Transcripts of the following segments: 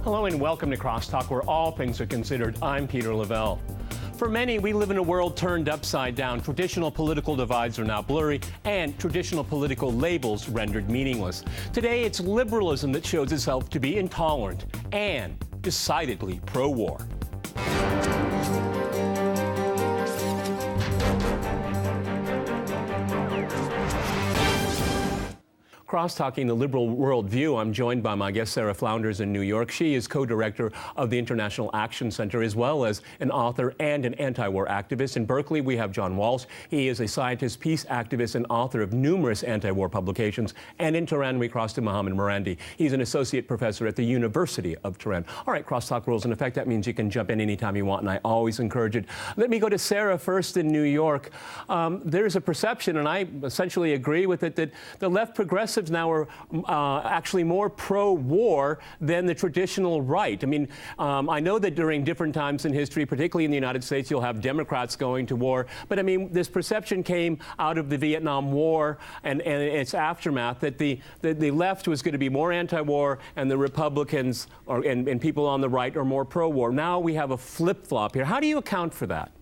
Hello and welcome to CrossTalk, where all things are considered. I'm Peter Lavelle. For many, we live in a world turned upside down. Traditional political divides are now blurry, and traditional political labels rendered meaningless. Today, it's liberalism that shows itself to be intolerant and decidedly pro-war. Cross-talking the liberal worldview, I'm joined by my guest, Sara Flounders in New York. She is co-director of the International Action Center, as well as an author and an anti-war activist. In Berkeley, we have John Walsh. He is a scientist, peace activist, and author of numerous anti-war publications. And in Tehran, we cross to Mohammad Marandi. He's an associate professor at the University of Tehran. All right, cross-talk rules in effect. That means you can jump in anytime you want, and I always encourage it. Let me go to Sara first in New York. There's a perception, and I essentially agree with it, that the left progressive now are actually more pro-war than the traditional right. I mean, I know that during different times in history, particularly in the United States, you'll have Democrats going to war. But I mean, this perception came out of the Vietnam War and its aftermath that the left was going to be more anti-war and the Republicans and people on the right are more pro-war. Now we have a flip-flop here. How do you account for that?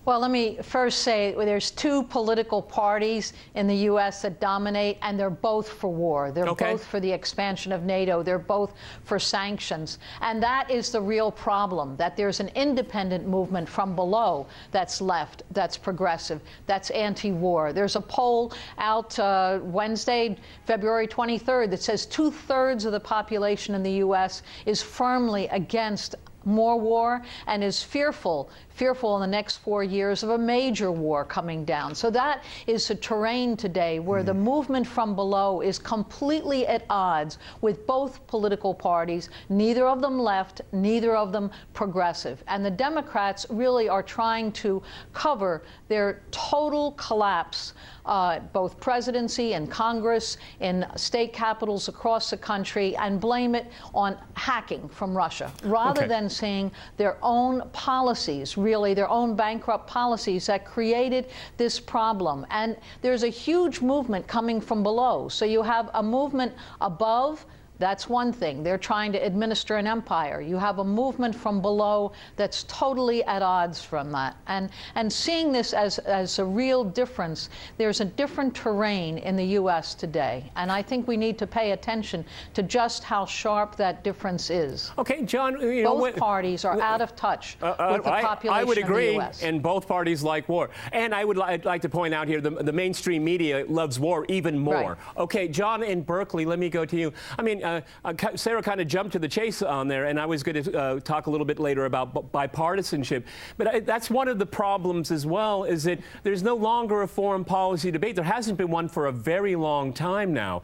Well, let me first say there's two political parties in the U.S. that dominate, and they're both for war. They're both for the expansion of NATO. They're both for sanctions. And that is the real problem, that there's an independent movement from below that's left, that's progressive, that's anti-war. There's a poll out Wednesday, February 23rd, that says 2/3 of the population in the U.S. is firmly against more war and is fearful in the next 4 years of a major war coming down. So that is a terrain today where the movement from below is completely at odds with both political parties, neither of them left, neither of them progressive. And the Democrats really are trying to cover their total collapse, both presidency and Congress, in state capitals across the country, and blame it on hacking from Russia, rather than seeing their own policies, really their own bankrupt policies that created this problem. And there's a huge movement coming from below. So you have a movement above. That's one thing. They're trying to administer an empire. You have a movement from below that's totally at odds from that. And seeing this as a real difference, there's a different terrain in the U.S. today. And I think we need to pay attention to just how sharp that difference is. Okay, John, both parties are out of touch with the population I would agree, of the U.S. and both parties like war. And I'd like to point out here, the mainstream media loves war even more. Right. Okay, John, in Berkeley, let me go to you. I mean, Sara kind of jumped to the chase on there, and I was going to talk a little bit later about bipartisanship. But that's one of the problems as well, is that there's no longer a foreign policy debate. There hasn't been one for a very long time now,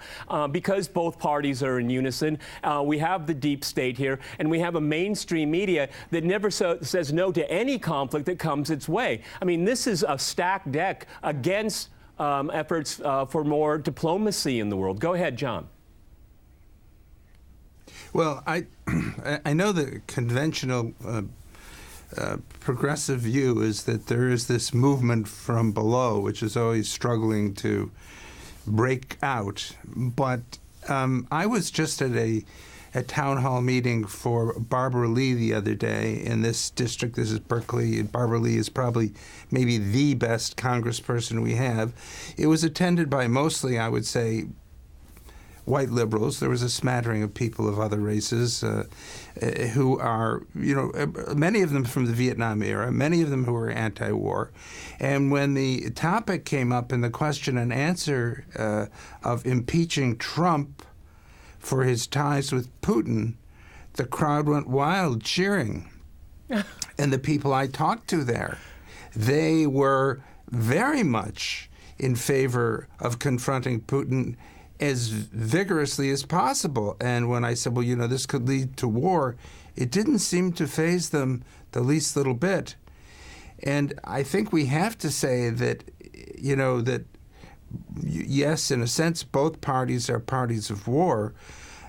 because both parties are in unison. We have the deep state here, and we have a mainstream media that never says no to any conflict that comes its way. I mean, this is a stacked deck against efforts for more diplomacy in the world. Go ahead, John. Well, I know the conventional progressive view is that there is this movement from below, which is always struggling to break out. But I was just at a town hall meeting for Barbara Lee the other day in this district. This is Berkeley. Barbara Lee is probably maybe the best congressperson we have. It was attended by mostly, I would say, white liberals. There was a smattering of people of other races who are, many of them from the Vietnam era, many of them who were anti-war. And when the topic came up in the question and answer of impeaching Trump for his ties with Putin, the crowd went wild cheering. And the people I talked to there, they were very much in favor of confronting Putin as vigorously as possible. And when I said, well, this could lead to war, it didn't seem to faze them the least little bit. And I think we have to say that, that yes, in a sense, both parties are parties of war,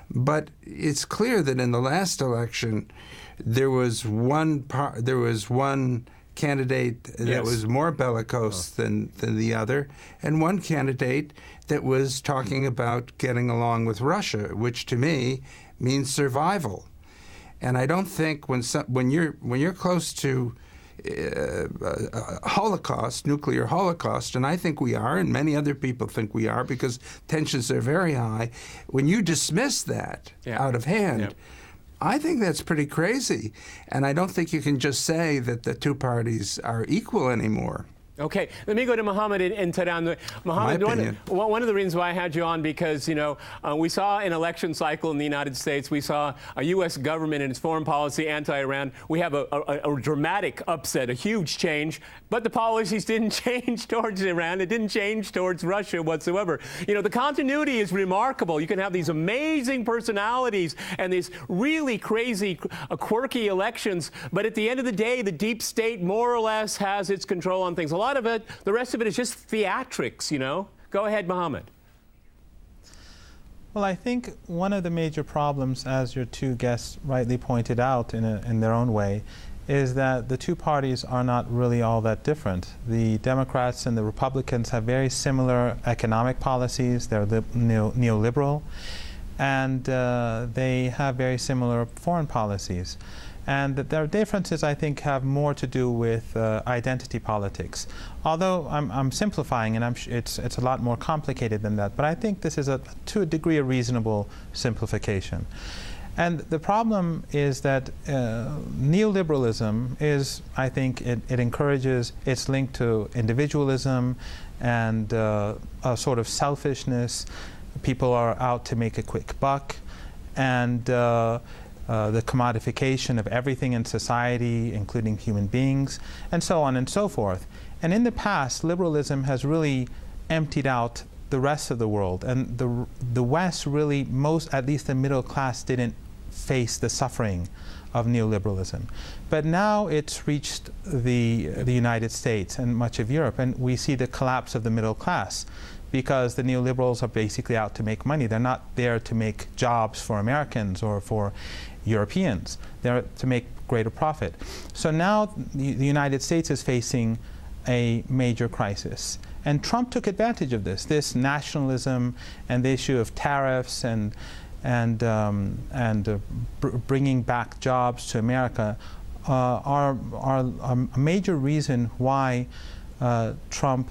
but it's clear that in the last election, there was one candidate that was more bellicose than the other, and one candidate that was talking about getting along with Russia, which to me means survival. And I don't think when you're close to Holocaust, nuclear Holocaust, and I think we are, and many other people think we are because tensions are very high, when you dismiss that out of hand, I think that's pretty crazy. And I don't think you can just say that the two parties are equal anymore. Okay, let me go to Mohammad in Tehran. Mohammad, one of the reasons why I had you on, because, you know, we saw an election cycle in the United States. We saw a U.S. government and its foreign policy anti-Iran. We have a dramatic upset, a huge change, but the policies didn't change towards Iran. It didn't change towards Russia whatsoever. You know, the continuity is remarkable. You can have these amazing personalities and these really crazy, quirky elections, but at the end of the day, the deep state more or less has its control on things. A lot of it, the rest of it is just theatrics, you know? Go ahead, Mohammad. Well, I think one of the major problems, as your two guests rightly pointed out in their own way, is that the two parties are not really all that different. The Democrats and the Republicans have very similar economic policies. They're neoliberal, and they have very similar foreign policies. And their differences, I think, have more to do with identity politics. Although I'm simplifying, and it's a lot more complicated than that. But I think this is, to a degree, a reasonable simplification. And the problem is that neoliberalism is, I think, it encourages, it's linked to individualism and a sort of selfishness. People are out to make a quick buck, and the commodification of everything in society, including human beings, and so on and so forth. And in the past, liberalism has really emptied out the rest of the world. And the West really, at least the middle class, didn't face the suffering of neoliberalism. But now it's reached the United States and much of Europe, and we see the collapse of the middle class, because the neoliberals are basically out to make money. They're not there to make jobs for Americans or for Europeans. They're to make greater profit. So now the United States is facing a major crisis. And Trump took advantage of this nationalism and the issue of tariffs and bringing back jobs to America are a major reason why Trump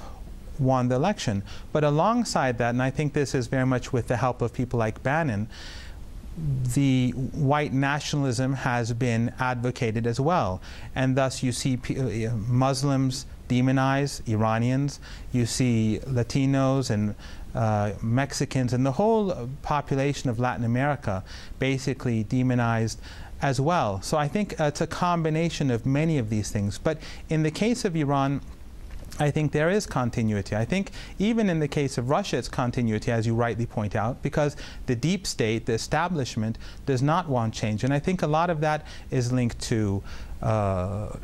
won the election. But alongside that, and I think this is very much with the help of people like Bannon, the white nationalism has been advocated as well. And thus you see Muslims demonize Iranians, you see Latinos and Mexicans and the whole population of Latin America basically demonized as well. So I think it's a combination of many of these things. But in the case of Iran, I think there is continuity. I think even in the case of Russia, it's continuity, as you rightly point out, because the deep state, the establishment, does not want change. And I think a lot of that is linked to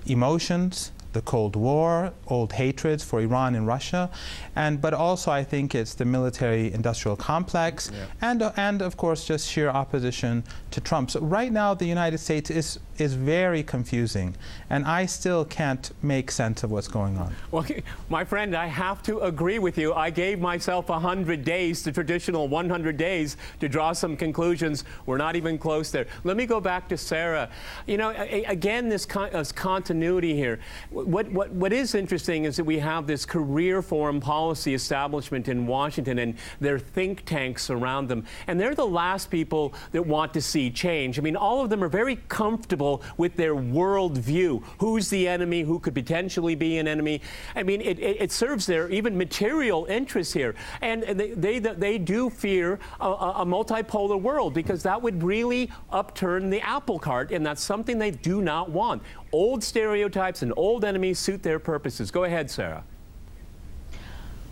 emotions, the Cold War, old hatreds for Iran and Russia, but also I think it's the military-industrial complex, and of course just sheer opposition to Trump. So right now the United States is very confusing, and I still can't make sense of what's going on. Well, my friend, I have to agree with you. I gave myself 100 days, the traditional 100 days, to draw some conclusions. We're not even close there. Let me go back to Sara. You know, again, this continuity here. What is interesting is that we have this career foreign policy establishment in Washington and their think tanks around them, and they're the last people that want to see change. I mean, all of them are very comfortable with their world view. Who's the enemy? Who could potentially be an enemy? I mean, it serves their even material interests here, and they do fear a multipolar world, because that would really upturn the apple cart, and that's something they do not want. Old stereotypes and old enemies suit their purposes. Go ahead, Sara.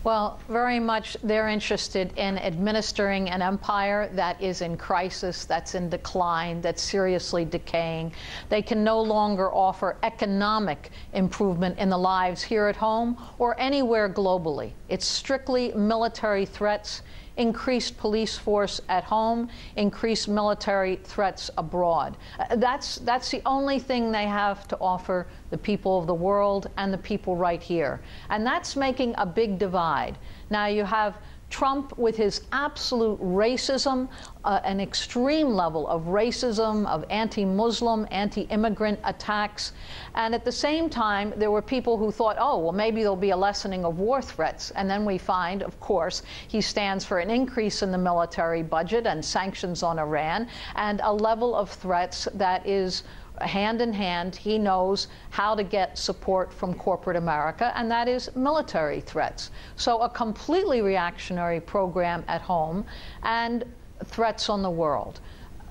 Well, very much they're interested in administering an empire that is in crisis, that's in decline, that's seriously decaying. They can no longer offer economic improvement in the lives here at home or anywhere globally. It's strictly military threats, increased police force at home, increased military threats abroad. That's the only thing they have to offer the people of the world and the people right here. And that's making a big divide. Now you have Trump with his absolute racism, an extreme level of racism, of anti-Muslim, anti-immigrant attacks. And at the same time, there were people who thought, oh, well, maybe there'll be a lessening of war threats. And then we find, of course, he stands for an increase in the military budget and sanctions on Iran, and a level of threats that is hand in hand. He knows how to get support from corporate America, and that is military threats. So a completely reactionary program at home and threats on the world.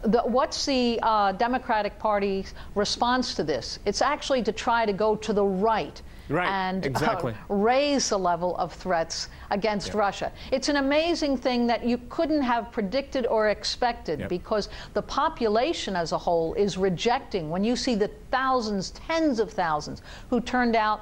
What's the Democratic Party's response to this? It's actually to try to go to the right. Right, and exactly. Raise the level of threats against Russia. It's an amazing thing that you couldn't have predicted or expected, because the population as a whole is rejecting. When you see the thousands, tens of thousands, who turned out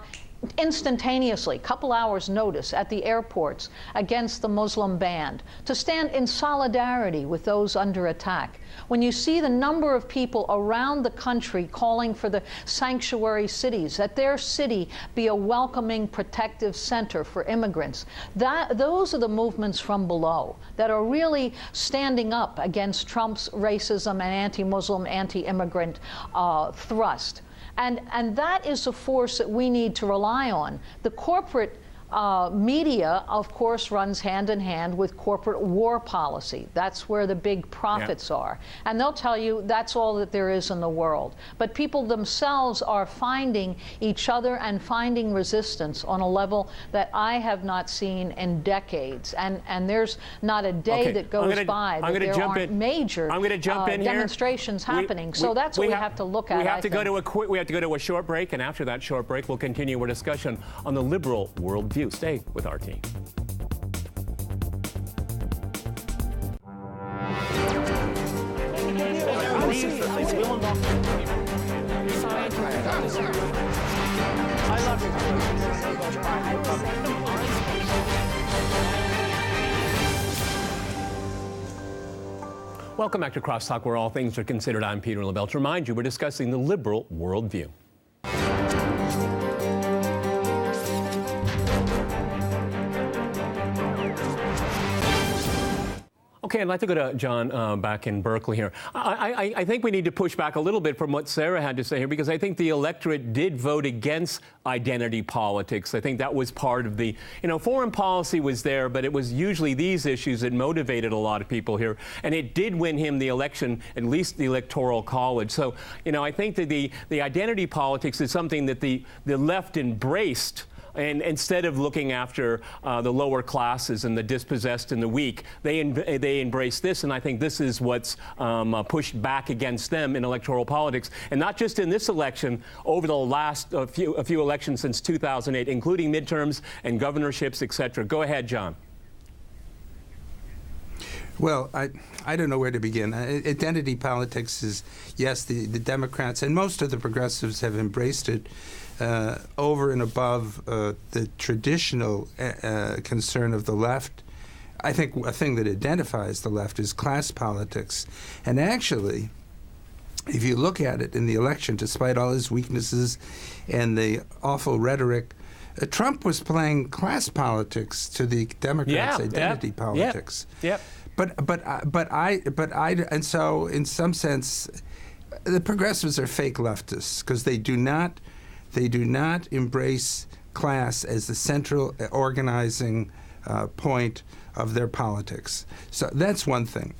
instantaneously, couple hours notice at the airports against the Muslim ban, to stand in solidarity with those under attack. When you see the number of people around the country calling for the sanctuary cities, that their city be a welcoming, protective center for immigrants, those are the movements from below that are really standing up against Trump's racism and anti-Muslim, anti-immigrant thrust. And that is a force that we need to rely on. The corporate media, of course, runs hand in hand with corporate war policy. That's where the big profits are. And they'll tell you that's all that there is in the world. But people themselves are finding each other and finding resistance on a level that I have not seen in decades. And there's not a day that goes by that there aren't major demonstrations happening. So that's what we have to look at. We have to go to a short break, and after that short break, we'll continue our discussion on the liberal worldview. Stay with our team. Welcome back to CrossTalk, where all things are considered. I'm Peter Lavelle. To remind you, we're discussing the liberal worldview. Okay, I'd like to go to John back in Berkeley here. I think we need to push back a little bit from what Sara had to say here, because I think the electorate did vote against identity politics. I think that was part of the, foreign policy was there, but it was usually these issues that motivated a lot of people here. And it did win him the election, at least the Electoral College. So, I think that the identity politics is something that the left embraced. And instead of looking after the lower classes and the dispossessed and the weak, they embrace this, and I think this is what's pushed back against them in electoral politics, and not just in this election. Over the last few elections since 2008, including midterms and governorships, etc. Go ahead, John. Well, I don't know where to begin. Identity politics is, yes, the Democrats and most of the progressives have embraced it over and above the traditional concern of the left. I think a thing that identifies the left is class politics. And actually, if you look at it in the election, despite all his weaknesses and the awful rhetoric, Trump was playing class politics to the Democrats' identity politics. Yep. And so in some sense, the progressives are fake leftists because they do not embrace class as the central organizing point of their politics. So that's one thing.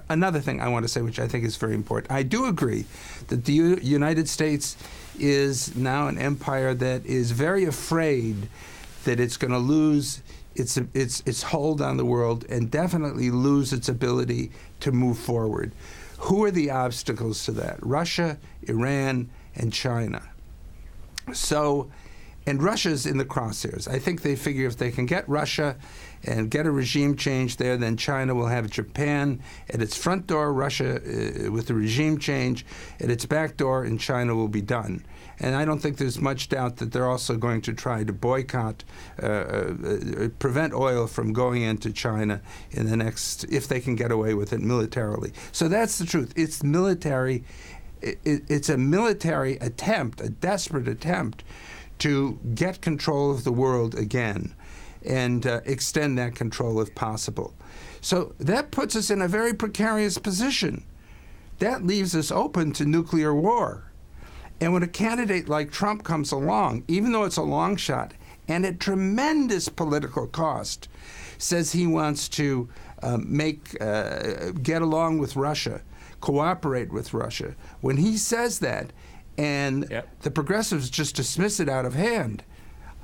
Another thing I want to say, which I think is very important, I do agree that the United States is now an empire that is very afraid that it's going to lose its hold on the world and definitely lose its ability to move forward. Who are the obstacles to that? Russia, Iran, and China. So, and Russia's in the crosshairs. I think they figure if they can get Russia and get a regime change there, then China will have Japan at its front door, Russia with the regime change at its back door, and China will be done. And I don't think there's much doubt that they're also going to try to boycott, prevent oil from going into China in the next, if they can get away with it militarily. So that's the truth. It's military. It's a military attempt, a desperate attempt to get control of the world again. and extend that control if possible. So that puts us in a very precarious position. That leaves us open to nuclear war. And when a candidate like Trump comes along, even though it's a long shot and at tremendous political cost, says he wants to get along with Russia, cooperate with Russia, when he says that and the progressives just dismiss it out of hand,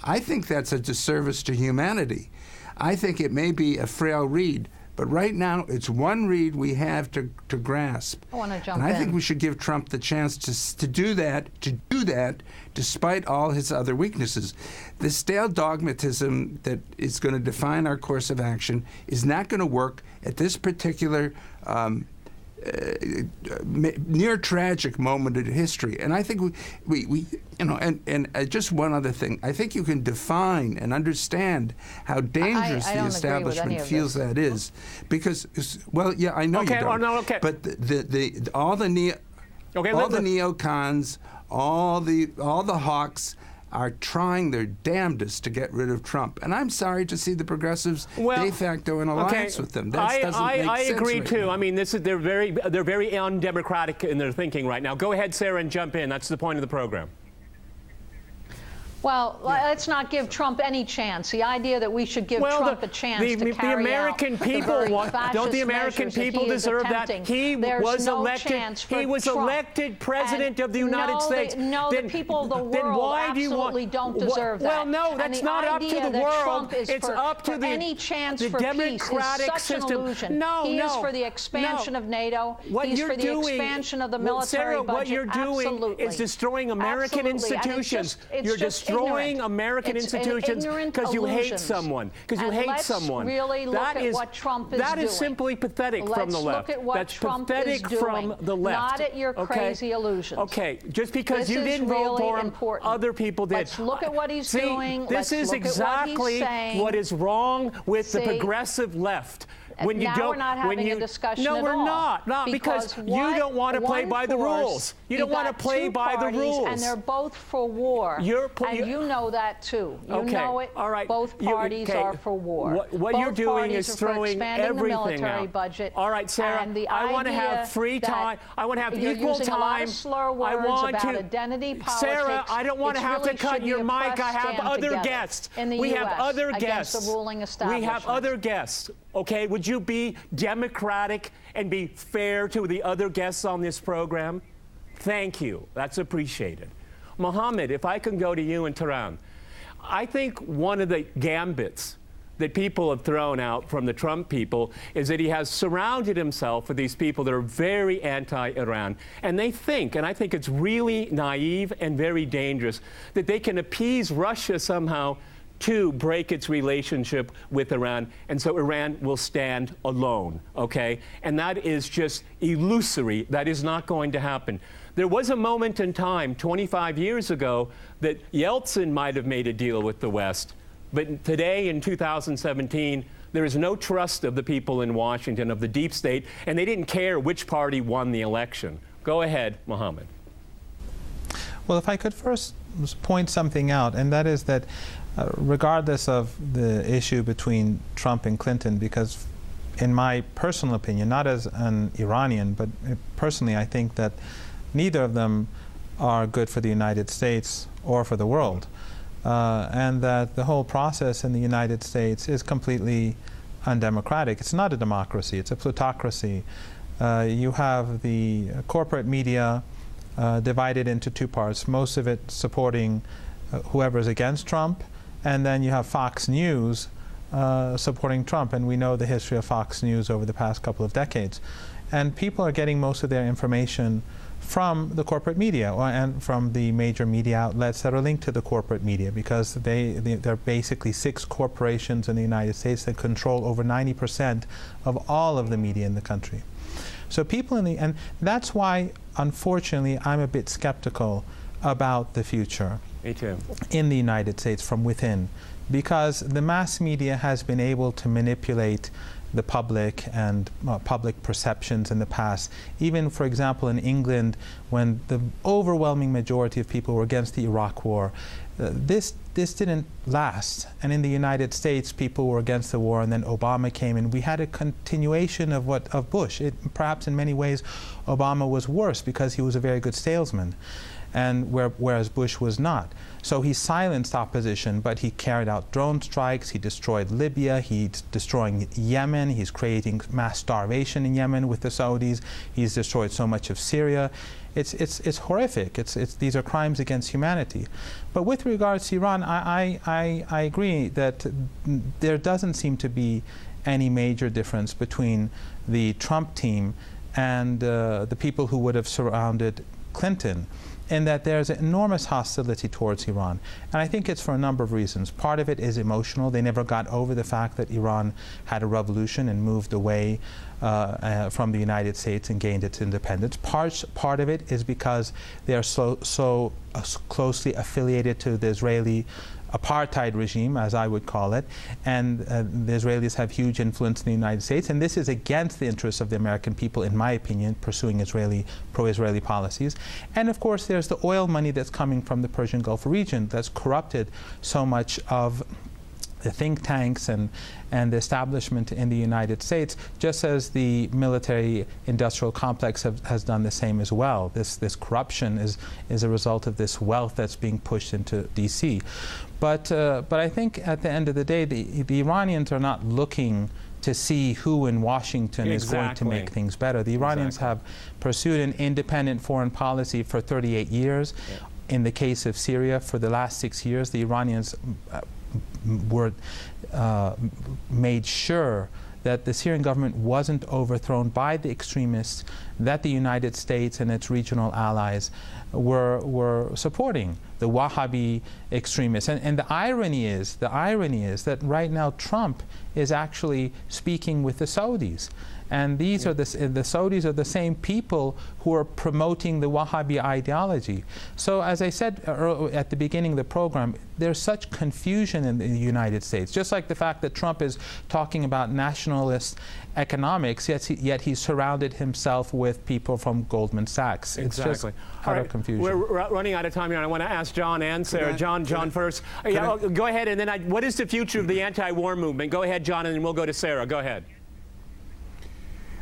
I think that's a disservice to humanity. I think it may be a frail reed, but right now it's one reed we have to grasp. I want to jump and I in. think we should give Trump the chance to do that despite all his other weaknesses. The stale dogmatism that is going to define our course of action is not going to work at this particular near tragic moment in history. And I think we just one other thing. I think you can define and understand how dangerous the establishment feels that is, because, well, yeah, I know you don't. But all the neocons, all the hawks are trying their damnedest to get rid of Trump. And I'm sorry to see the progressives de facto in alliance with them. That doesn't make sense. I agree, too. Now. I mean, they're very undemocratic in their thinking right now. Go ahead, Sarah, and jump in. That's the point of the program. Well, let's not give Trump any chance. The idea that we should give Trump a chance to carry the American out people the don't the American people deserve that? He was elected president of the United States. The people of the world absolutely don't deserve that. Well, no, that's not up to the world. It's up to any chance for democratic peace is such an illusion. He is for the expansion of NATO. He's for the expansion of the military budget. What you're doing is destroying American institutions. You're destroying American institutions because you hate someone. Because you hate someone. Really look at what Trump is doing. That is simply pathetic from the left. Let's look at what Trump is doing, from the left. Not at your crazy illusions. Okay, just because you didn't vote for him, other people did. Let's look at what he's doing. This is exactly what is wrong with the progressive left. When you we're not having a discussion at all. No, we're not. Not because you don't want to play by the rules. You don't want to play by the rules. And they're both for war. And you know that too. You know it. All right. Both parties are for war. What you're doing is throwing everything out. Budget. All right, Sarah. I want to have free time. I want to have equal time. A lot of slur words about identity politics. Sarah, I don't want to have to cut your mic. I have other guests. We have other guests. The ruling establishment. We have other guests. Okay, would you be democratic and be fair to the other guests on this program? Thank you. That's appreciated. Mohammad, if I can go to you in Tehran, I think one of the gambits that people have thrown out from the Trump people is that he has surrounded himself with these people that are very anti-Iran. And they think, and I think it's really naive and very dangerous, that they can appease Russia somehow to break its relationship with Iran, and so Iran will stand alone, okay? And that is just illusory. That is not going to happen. There was a moment in time 25 years ago that Yeltsin might have made a deal with the West, but today in 2017, there is no trust of the people in Washington, of the deep state, and they didn't care which party won the election. Go ahead, Mohammad. Well, if I could first point something out, and that is that regardless of the issue between Trump and Clinton, because in my personal opinion, not as an Iranian, but personally, I think that neither of them are good for the United States or for the world, and that the whole process in the United States is completely undemocratic. It's not a democracy, it's a plutocracy. You have the corporate media divided into two parts, most of it supporting whoever is against Trump, and then you have Fox News supporting Trump, and we know the history of Fox News over the past couple of decades. And people are getting most of their information from the corporate media and from the major media outlets that are linked to the corporate media, because there are basically 6 corporations in the United States that control over 90% of all of the media in the country. So people and that's why, unfortunately, I'm a bit skeptical about the future. Me too. In the United States from within, because the mass media has been able to manipulate the public and public perceptions in the past. Even, for example, in England, when the overwhelming majority of people were against the Iraq War, this didn't last. And in the United States, people were against the war, and then Obama came, and we had a continuation of Bush. Perhaps in many ways, Obama was worse because he was a very good salesman, and whereas Bush was not. So he silenced opposition, but he carried out drone strikes, he destroyed Libya, he's destroying Yemen, he's creating mass starvation in Yemen with the Saudis, he's destroyed so much of Syria. It's horrific. These are crimes against humanity. But with regards to Iran, I agree that there doesn't seem to be any major difference between the Trump team and the people who would have surrounded Clinton, in that there's enormous hostility towards Iran. And I think it's for a number of reasons. Part of it is emotional. They never got over the fact that Iran had a revolution and moved away from the United States and gained its independence. Part of it is because they are so closely affiliated to the Israeli apartheid regime, as I would call it, and the Israelis have huge influence in the United States, and this is against the interests of the American people, in my opinion, pursuing pro-Israeli policies. And of course, there's the oil money that's coming from the Persian Gulf region that's corrupted so much of the think tanks and the establishment in the United States, just as the military-industrial complex has done the same as well. This corruption is a result of this wealth that's being pushed into D.C. But I think at the end of the day, the Iranians are not looking to see who in Washington is going to make things better. The Iranians have pursued an independent foreign policy for 38 years. Yeah. In the case of Syria, for the last 6 years, the Iranians made sure that the Syrian government wasn't overthrown by the extremists that the United States and its regional allies were supporting, the Wahhabi extremists. And the irony is that right now Trump is actually speaking with the Saudis. And these are the Saudis are the same people who are promoting the Wahhabi ideology. So as I said at the beginning of the program, there's such confusion in the United States. Just like the fact that Trump is talking about nationalist economics, yet he's surrounded himself with people from Goldman Sachs. It's just utter confusion. We're running out of time here, and I want to ask John and Sarah. John first. Go ahead, and then what is the future of the anti-war movement? Go ahead, John, and then we'll go to Sarah. Go ahead.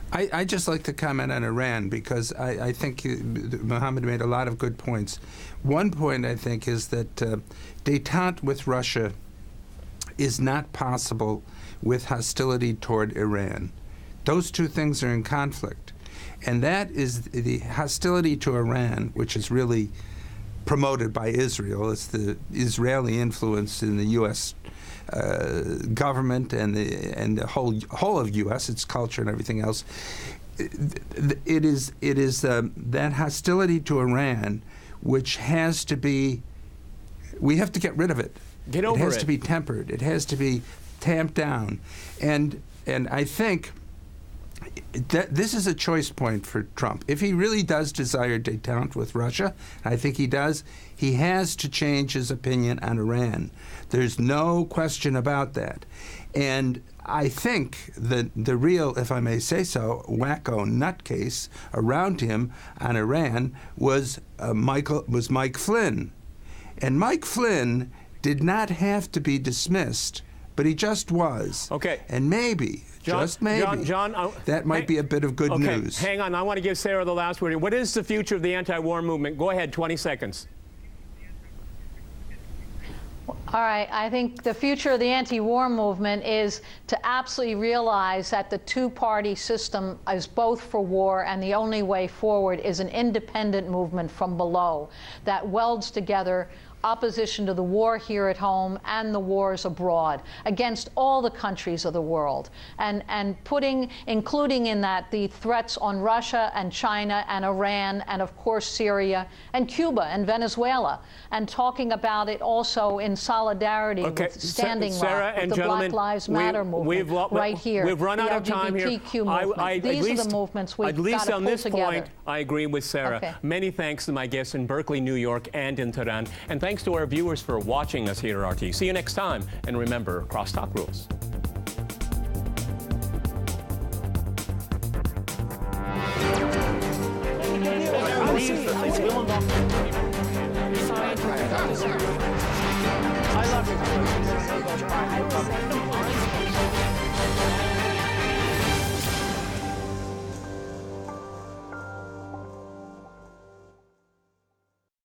I'd just like to comment on Iran, because I think Mohammed made a lot of good points. One point, I think, is that détente with Russia is not possible with hostility toward Iran. Those two things are in conflict. And that is the hostility to Iran, which is really promoted by Israel. It's the Israeli influence in the U.S. Government and the whole of U.S., its culture and everything else. It is that hostility to Iran, which has to be, we have to get rid of it. Get over it. It has to be tempered. It has to be tamped down, and I think that this is a choice point for Trump. If he really does desire détente with Russia, I think he does, he has to change his opinion on Iran. There's no question about that. And I think that the real, if I may say so, wacko nutcase around him on Iran was Mike Flynn. And Mike Flynn did not have to be dismissed, but he just was. Okay. And maybe, just maybe, John, that might be a bit of good news. Hang on. I want to give Sarah the last word. What is the future of the anti-war movement? Go ahead, 20 seconds. All right, I think the future of the anti-war movement is to absolutely realize that the two-party system is both for war, and the only way forward is an independent movement from below that welds together opposition to the war here at home and the wars abroad against all the countries of the world, and including in that the threats on Russia and China and Iran and of course Syria and Cuba and Venezuela, and talking about it also in solidarity with Standing Rock, with the Black Lives Matter movement right here. We've run out of time here. These are the movements we've got to pull together. At least on this point, I agree with Sarah. Okay. Many thanks to my guests in Berkeley, New York, and in Tehran. And thanks to our viewers for watching us here at RT. See you next time. And remember, CrossTalk rules. believes that this will not be scientific. I love you.